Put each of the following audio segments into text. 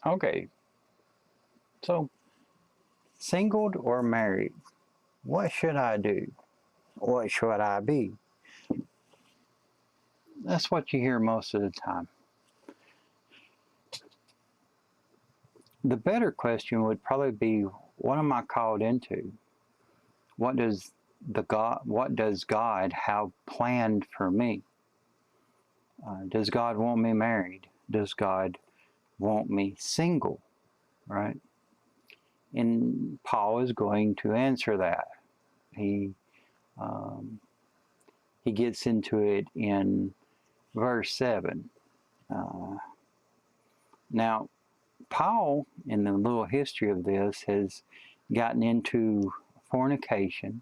Okay, so singled or married? What should I do? What should I be? That's what you hear most of the time. The better question would probably be, what am I called into? What does God have planned for me? Does God want me married? Does God want me single? Right? And Paul is going to answer that. He um, he gets into it in verse 7. Uh, Now, Paul, in the little history of this, has gotten into fornication.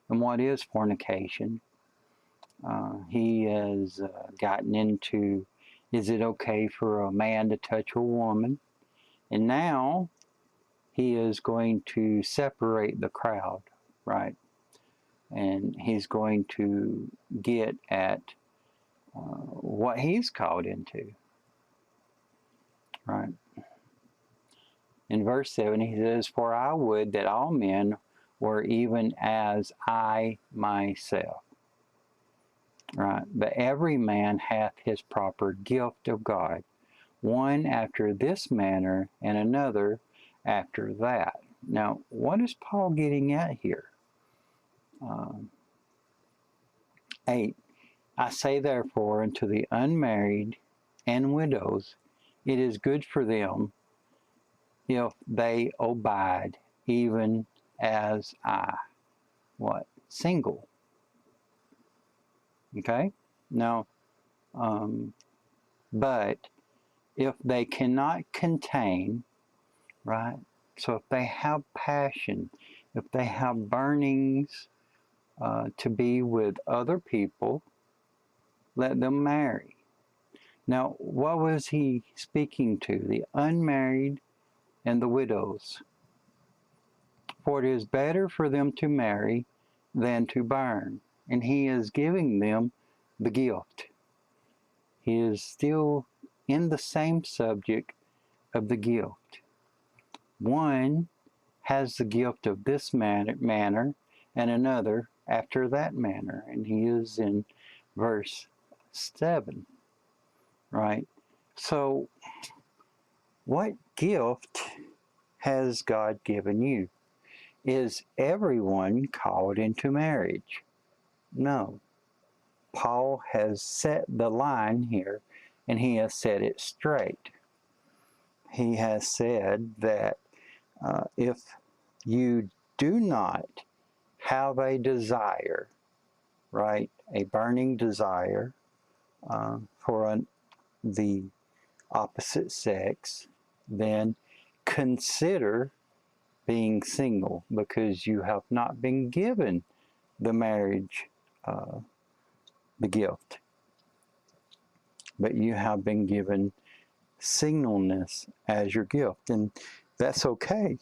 And what is fornication? He has gotten into, is it okay for a man to touch a woman? And now he is going to separate the crowd, right? And he's going to get at what he's called into, right? In verse 7, he says, "For I would that all men were even as I myself." Right? But every man hath his proper gift of God, one after this manner, and another after that. Now, what is Paul getting at here? Um, 8. I say therefore unto the unmarried and widows, it is good for them if they abide, even as I. What? Single. Okay? Now, but if they cannot contain, right? So if they have passion, if they have burnings to be with other people, let them marry. Now, what was he speaking to? The unmarried and the widows. For it is better for them to marry than to burn. And he is giving them the gift. He is still in the same subject of the gift. One has the gift of this manner and another after that manner. And he is in verse 7, right? So, what gift has God given you? Is everyone called into marriage? No. Paul has set the line here, and he has set it straight. He has said that if you do not have a desire, right, a burning desire for the opposite sex, then consider being single, because you have not been given the marriage, the gift, but you have been given singleness as your gift. And that's okay,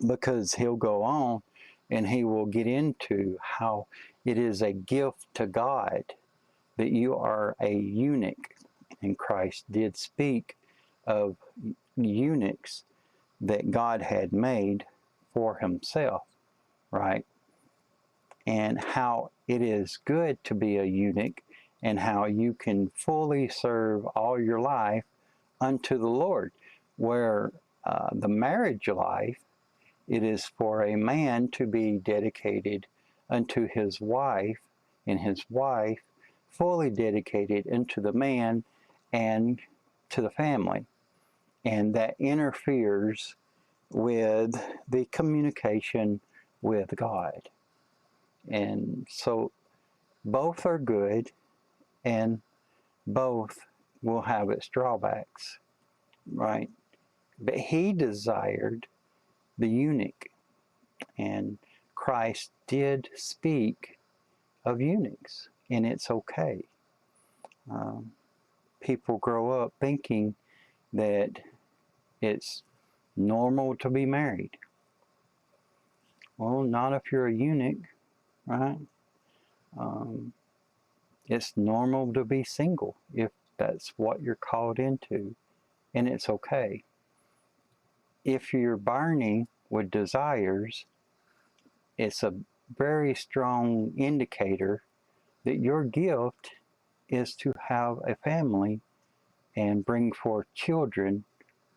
because he'll go on and he will get into how it is a gift to God that you are a eunuch. And Christ did speak of eunuchs that God had made for himself, right? And how it is good to be a eunuch, and how you can fully serve all your life unto the Lord. Where the marriage life, it is for a man to be dedicated unto his wife, and his wife fully dedicated unto the man and to the family. And that interferes with the communication with God. And so both are good, and both will have its drawbacks, right? But he desired the eunuch, and Christ did speak of eunuchs, and it's okay. Um, People grow up thinking that it's normal to be married. Well, not if you're a eunuch, right? Um, it's normal to be single if that's what you're called into. and it's okay. If you're burning with desires, it's a very strong indicator that your gift is to have a family and bring forth children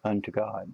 unto God.